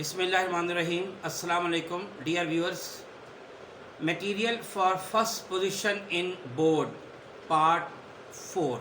Bismillahirrahmanirrahim. Assalamu alaikum, dear viewers. Material for first position in board, part 4.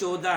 14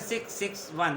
661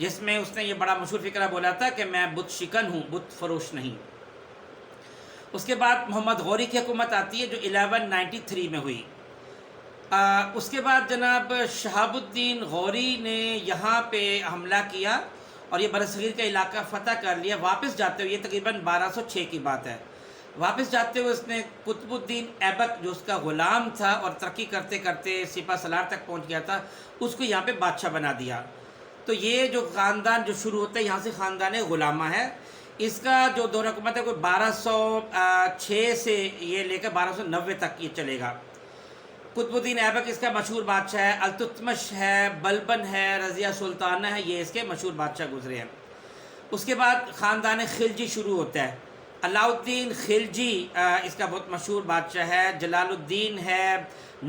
جس میں اس نے یہ بڑا مشہور فقرہ بولا تھا کہ میں بت شکن ہوں، بت فروش نہیں۔ اس کے بعد محمد غوری کی حکومت آتی ہے جو 1193 میں ہوئی۔ اس کے بعد جناب شہاب الدین غوری نے یہاں پہ حملہ کیا اور یہ برصغیر کا علاقہ فتح کر لیا۔ واپس جاتے ہوئے، یہ تقریباً 1206 کی بات ہے، واپس جاتے ہوئے اس نے قطب الدین ایبک جو اس کا غلام تھا اور ترقی کرتے کرتے سپہ سالار تک پہنچ گیا تھا، اس کو یہاں پہ بادشاہ بنا دیا۔ تو یہ جو خاندان جو شروع ہوتا ہے یہاں سے خاندان غلامہ ہے۔ اس کا جو دور حکومت ہے کوئی 1206 سے یہ لے کر 1290 تک یہ چلے گا۔ قطب الدین ایبک اس کا مشہور بادشاہ ہے، التتمش ہے، بلبن ہے، رضیہ سلطانہ ہے، یہ اس کے مشہور بادشاہ گزرے ہیں۔ اس کے بعد خاندان خلجی شروع ہوتا ہے۔ علاء الدین خلجی اس کا بہت مشہور بادشاہ ہے، جلال الدین ہے،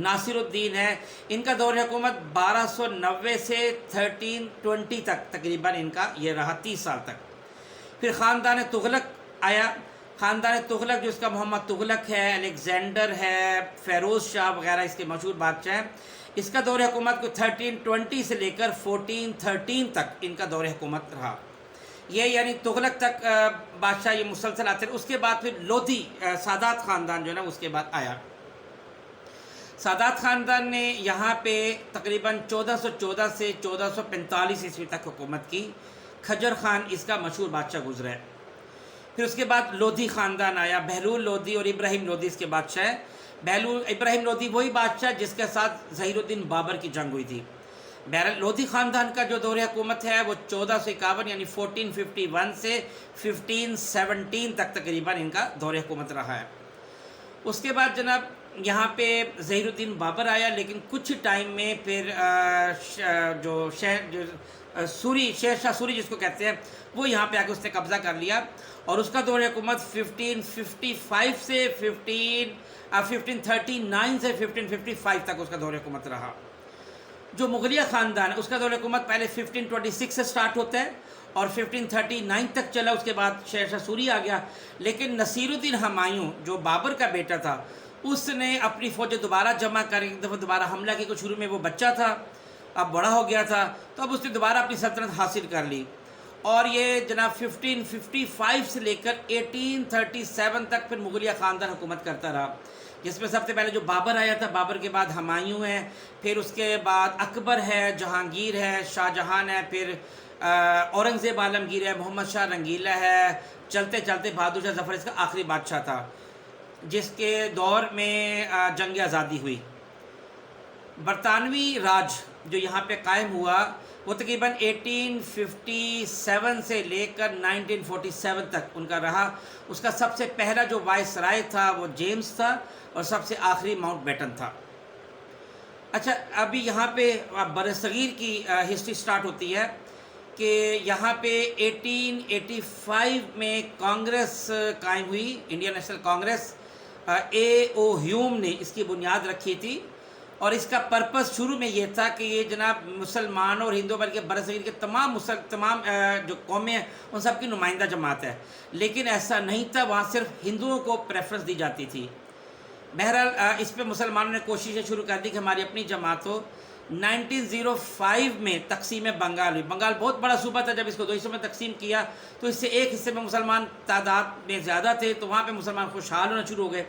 ناصر الدین ہے۔ ان کا دور حکومت 1290 سے 1320 تک تقریباً ان کا یہ رہا، 30 سال تک۔ پھر خاندان تغلق آیا۔ خاندان تغلق جو اس کا محمد تغلق ہے، الیگزینڈر ہے، فیروز شاہ وغیرہ اس کے مشہور بادشاہ ہیں۔ اس کا دور حکومت کو 1320 سے لے کر 1413 تک ان کا دور حکومت رہا۔ یہ یعنی تغلق تک بادشاہ یہ مسلسل آتے رہے۔ اس کے بعد پھر لودھی سادات خاندان جو ہے نا اس کے بعد آیا۔ سادات خاندان نے یہاں پہ تقریباً 1414 سے 1445 عیسوی تک حکومت کی۔ کھجر خان اس کا مشہور بادشاہ گزرا ہے۔ پھر اس کے بعد لودھی خاندان آیا، بہلول لودھی اور ابراہیم لودھی اس کے بادشاہ ہے۔ ابراہیم لودھی وہی بادشاہ جس کے ساتھ ظہیر الدین بابر کی جنگ ہوئی تھی۔ بہرحال لودھی خاندان کا جو دور حکومت ہے وہ 1451 یعنی 1451 سے 1517 تک تقریباً ان کا دور حکومت رہا ہے۔ اس کے بعد جناب یہاں پہ ظہیر الدین بابر آیا، لیکن کچھ ٹائم میں پھر شیر شاہ سوری جس کو کہتے ہیں وہ یہاں پہ آ کے اس نے قبضہ کر لیا، اور اس کا دور حکومت 1555 سے 1539 سے 1555 تک اس کا دور حکومت رہا۔ جو مغلیہ خاندان ہے اس کا دور حکومت پہلے 1526 سے سٹارٹ ہوتا ہے اور 1539 تک چلا۔ اس کے بعد شیر شاہ سوری آ گیا، لیکن نصیر الدین ہمایوں جو بابر کا بیٹا تھا اس نے اپنی فوجیں دوبارہ جمع کر ایک دفعہ دوبارہ حملہ کیا، شروع میں وہ بچہ تھا، اب بڑا ہو گیا تھا، تو اب اس نے دوبارہ اپنی سلطنت حاصل کر لی، اور یہ جناب 1555 سے لے کر 1837 تک پھر مغلیہ خاندان حکومت کرتا رہا، جس میں سب سے پہلے جو بابر آیا تھا، بابر کے بعد ہمایوں ہے، پھر اس کے بعد اکبر ہے، جہانگیر ہے، شاہ جہان ہے، پھر اورنگزیب عالمگیر ہے، محمد شاہ رنگیلا ہے، چلتے چلتے بہادر شاہ ظفر اس کا آخری بادشاہ تھا جس کے دور میں جنگ آزادی ہوئی۔ برطانوی راج جو یہاں پہ قائم ہوا وہ تقریباً 1857 سے لے کر 1947 تک ان کا رہا۔ اس کا سب سے پہلا جو وائس رائے تھا وہ جیمز تھا، اور سب سے آخری ماؤنٹ بیٹن تھا۔ اچھا، ابھی یہاں پہ برصغیر کی ہسٹری سٹارٹ ہوتی ہے کہ یہاں پہ 1885 میں کانگریس قائم ہوئی، انڈین نیشنل کانگریس۔ اے او ہیوم نے اس کی بنیاد رکھی تھی، اور اس کا پرپس شروع میں یہ تھا کہ یہ جناب مسلمانوں اور ہندوؤں بلکہ برصغیر کے تمام جو قومیں ہیں ان سب کی نمائندہ جماعت ہے، لیکن ایسا نہیں تھا، وہاں صرف ہندوؤں کو پریفرنس دی جاتی تھی۔ بہرحال اس پہ مسلمانوں نے کوششیں شروع کر دی کہ ہماری اپنی جماعت ہو۔ 1905 میں تقسیم بنگال ہوئی۔ بنگال بہت بڑا صوبہ تھا، جب اس کو 2 حصوں میں تقسیم کیا تو اس سے ایک حصے میں مسلمان تعداد میں زیادہ تھے، تو وہاں پہ مسلمان خوشحال ہونا شروع ہو گئے۔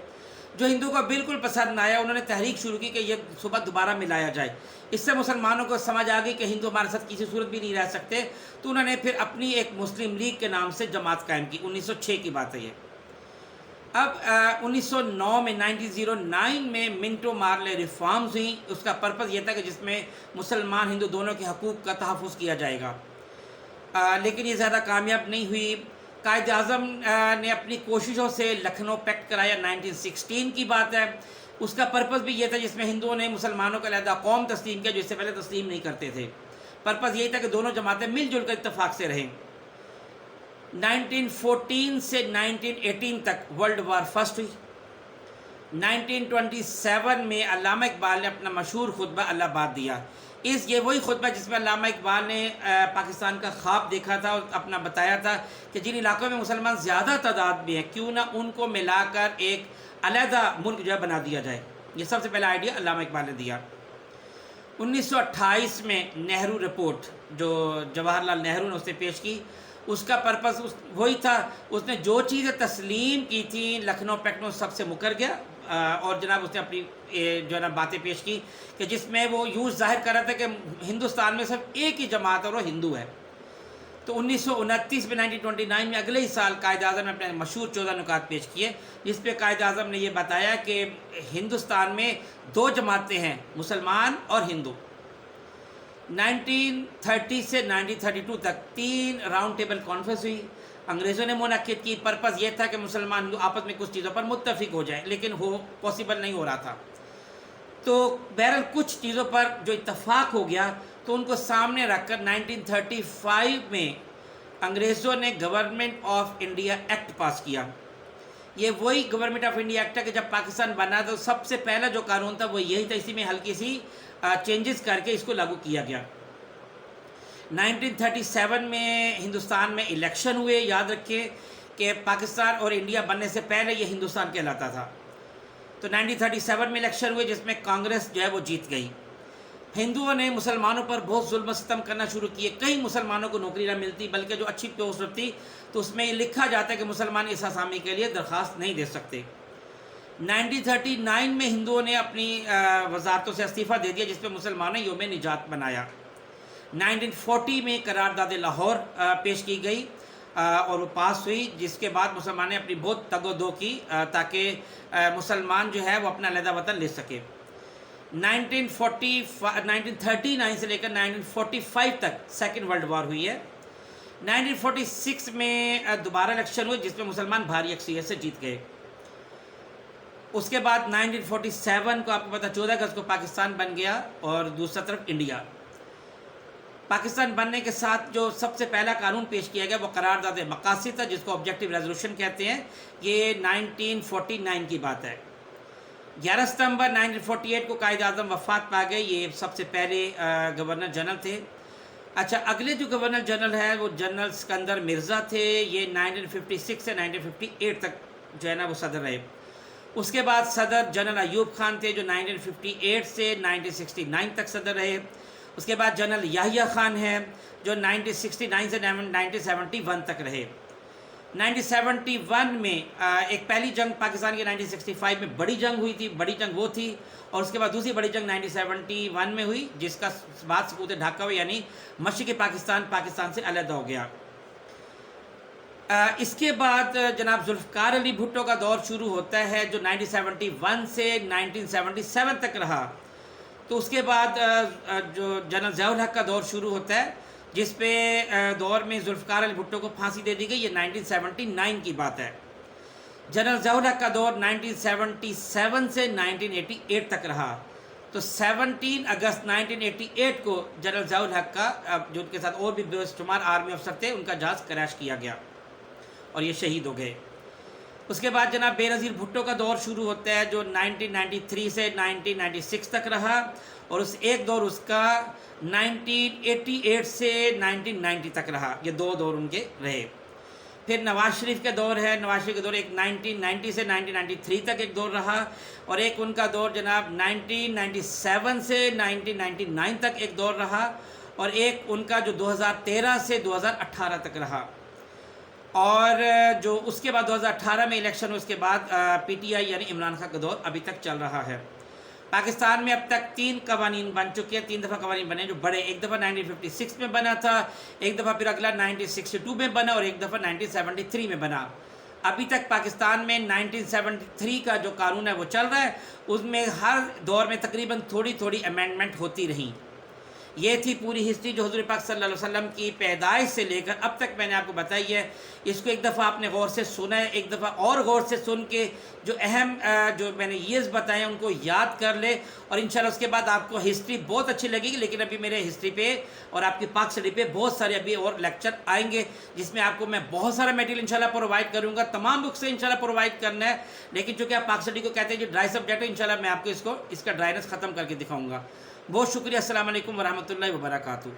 جو ہندو کو بالکل پسند نہ آیا، انہوں نے تحریک شروع کی کہ یہ صوبہ دوبارہ ملایا جائے۔ اس سے مسلمانوں کو سمجھ آ گئی کہ ہندو ہمارے ساتھ کسی صورت بھی نہیں رہ سکتے، تو انہوں نے پھر اپنی ایک مسلم لیگ کے نام سے جماعت قائم کی۔ 1906 کی بات ہے یہ۔ اب 1909 میں 1909 میں منٹو مارلے ریفارمز ہوئیں۔ اس کا پرپس یہ تھا کہ جس میں مسلمان ہندو دونوں کے حقوق کا تحفظ کیا جائے گا، لیکن یہ زیادہ کامیاب نہیں ہوئی۔ قائد اعظم نے اپنی کوششوں سے لکھنؤ پیکٹ کرایا، 1916 کی بات ہے۔ اس کا پرپس بھی یہ تھا جس میں ہندوؤں نے مسلمانوں کا علیحدہ قوم تسلیم کیا جو اس سے پہلے تسلیم نہیں کرتے تھے۔ پرپس یہی تھا کہ دونوں جماعتیں مل جل کر اتفاق سے رہیں۔ 1914 سے 1918 تک ورلڈ وار فرسٹ ہوئی۔ 1927 میں علامہ اقبال نے اپنا مشہور خطبہ الہ آباد دیا۔ یہ وہی خطبہ جس میں علامہ اقبال نے پاکستان کا خواب دیکھا تھا اور اپنا بتایا تھا کہ جن علاقوں میں مسلمان زیادہ تعداد میں ہیں کیوں نہ ان کو ملا کر ایک علیحدہ ملک جو ہے بنا دیا جائے۔ یہ سب سے پہلا آئیڈیا علامہ اقبال نے دیا۔ 1928 میں نہرو رپورٹ جو جواہر لال نہرو نے اسے پیش کی، اس کا پرپس وہی تھا، اس نے جو چیزیں تسلیم کی تھیں لکھنؤ پیکٹ میں سب سے مکر گیا، اور جناب اس نے اپنی جو ہے نا باتیں پیش کی کہ جس میں وہ یوں ظاہر کر رہا تھا کہ ہندوستان میں صرف ایک ہی جماعت اور وہ ہندو ہے۔ تو 1929 میں 1929 میں اگلے ہی سال قائد اعظم نے اپنے مشہور 14 نکات پیش کیے، جس پہ قائد اعظم نے یہ بتایا کہ ہندوستان میں دو جماعتیں ہیں، مسلمان اور ہندو۔ 1930 سے 1932 تک 3 راؤنڈ ٹیبل کانفرنس ہوئی، انگریزوں نے منعقد کی۔ پرپس یہ تھا کہ مسلمان ہندو آپس میں کچھ چیزوں پر متفق ہو جائیں، لیکن وہ پاسبل نہیں ہو رہا تھا۔ تو بہرحال کچھ چیزوں پر جو اتفاق ہو گیا تو ان کو سامنے رکھ کر 1935 میں انگریزوں نے گورنمنٹ آف انڈیا ایکٹ پاس کیا۔ یہ وہی گورنمنٹ آف انڈیا ایکٹ ہے کہ جب پاکستان بنا تو سب سے پہلا جو قانون تھا وہ یہی تھا، اسی میں ہلکی سی چینجز کر کے اس کو لاگو کیا گیا۔ 1937 میں ہندوستان میں الیکشن ہوئے، یاد رکھیں کہ پاکستان اور انڈیا بننے سے پہلے یہ ہندوستان کہلاتا تھا۔ تو 1937 میں الیکشن ہوئے جس میں کانگریس جو ہے وہ جیت گئی۔ ہندوؤں نے مسلمانوں پر بہت ظلم و ستم کرنا شروع کیے، کئی مسلمانوں کو نوکری نہ ملتی، بلکہ جو اچھی پوسٹ ہوتی تو اس میں یہ لکھا جاتا ہے کہ مسلمان اس اسامی کے لیے درخواست نہیں دے سکتے۔ 1939 میں ہندوؤں نے اپنی وزارتوں سے استعفیٰ دے دیا، جس پہ مسلمانوں نے یوم نجات بنایا۔ 1940 میں قرارداد لاہور پیش کی گئی اور وہ پاس ہوئی، جس کے بعد مسلمان نے اپنی بہت تگ و دو کی تاکہ مسلمان جو ہے وہ اپنا علیحدہ وطن لے سکے۔ 1939 سے لے کر 1945 تک سیکنڈ ورلڈ وار ہوئی ہے۔ 1946 میں دوبارہ الیکشن ہوئے جس میں مسلمان بھاری اکثریت سے جیت گئے۔ اس کے بعد 1947 کو آپ کو پتہ 14 اگست کو پاکستان بن گیا اور دوسرا طرف انڈیا۔ پاکستان بننے کے ساتھ جو سب سے پہلا قانون پیش کیا گیا وہ قرارداد مقاصد تھا، جس کو آبجیکٹو ریزولوشن کہتے ہیں۔ یہ 1949 کی بات ہے۔ 11 ستمبر 1948 کو قائد اعظم وفات پا گئے، یہ سب سے پہلے گورنر جنرل تھے۔ اچھا، اگلے جو گورنر جنرل ہے وہ جنرل سکندر مرزا تھے، یہ 1956 سے 1958 تک جو ہے نا وہ صدر رہے۔ اس کے بعد صدر جنرل ایوب خان تھے جو 1958 سے 1969 تک صدر رہے۔ اس کے بعد جنرل یحییٰ خان ہیں جو 1969 سے 1971 تک رہے۔ 1971 میں ایک پہلی جنگ پاکستان کی 1965 میں بڑی جنگ ہوئی تھی، بڑی جنگ وہ تھی، اور اس کے بعد دوسری بڑی جنگ 1971 میں ہوئی جس کا بعد سقوط ڈھاکہ ہوئی، یعنی مشرقی پاکستان سے علیحدہ ہو گیا۔ اس کے بعد جناب ذوالفقار علی بھٹو کا دور شروع ہوتا ہے جو 1971 سے 1977 تک رہا۔ تو اس کے بعد جو جنرل ضیاء الحق کا دور شروع ہوتا ہے جس پہ دور میں ذوالفقار علی بھٹو کو پھانسی دے دی گئی، یہ 1979 کی بات ہے۔ جنرل ضیاء الحق کا دور 1977 سے 1988 تک رہا۔ تو 17 اگست 1988 کو جنرل ضیاء الحق کا جو ان کے ساتھ اور بھی بے شمار آرمی افسر تھے ان کا جہاز کریش کیا گیا اور یہ شہید ہو گئے۔ اس کے بعد جناب بے نظیر بھٹو کا دور شروع ہوتا ہے جو 1993 سے 1996 تک رہا، اور ایک دور اس کا 1988 سے 1990 تک رہا۔ یہ دو دور ان کے رہے۔ پھر نواز شریف کا دور ہے، نواز شریف کا دور ایک 1990 سے 1993 تک ایک دور رہا، اور ایک ان کا دور جناب 1997 سے 1999 تک ایک دور رہا، اور ایک ان کا جو 2013 سے 2018 تک رہا۔ اور جو اس کے بعد 2018 میں الیکشن ہو، اس کے بعد پی ٹی آئی یعنی عمران خان کا دور ابھی تک چل رہا ہے۔ پاکستان میں اب تک 3 قوانین بن چکے ہیں، 3 دفعہ قوانین بنے جو بڑے، ایک دفعہ 1956 میں بنا تھا، ایک دفعہ پھر اگلا 1962 میں بنا، اور ایک دفعہ 1973 میں بنا۔ ابھی تک پاکستان میں 1973 کا جو قانون ہے وہ چل رہا ہے، اس میں ہر دور میں تقریباً تھوڑی تھوڑی امینڈمنٹ ہوتی رہیں۔ یہ تھی پوری ہسٹری جو حضور پاک صلی اللہ علیہ وسلم کی پیدائش سے لے کر اب تک میں نے آپ کو بتائی ہے۔ اس کو ایک دفعہ آپ نے غور سے سنا ہے، ایک دفعہ اور غور سے سن کے جو اہم جو میں نے ایئرز بتائے ہیں ان کو یاد کر لے، اور انشاءاللہ اس کے بعد آپ کو ہسٹری بہت اچھی لگے گی۔ لیکن ابھی میرے ہسٹری پہ اور آپ کی پاک اسٹڈی پہ بہت سارے ابھی اور لیکچر آئیں گے جس میں آپ کو میں بہت سارا میٹیریل انشاءاللہ پرووائڈ کروں گا، تمام بک سے انشاءاللہ پرووائڈ کرنا ہے۔ لیکن چونکہ آپ پاک اسٹڈی کو کہتے ہیں جو ڈرائی سبجیکٹ ہے، انشاءاللہ میں آپ کو اس کا ڈرائنس ختم کر کے دکھاؤں گا۔ بہت شکریہ، السلام علیکم ورحمۃ اللہ وبرکاتہ۔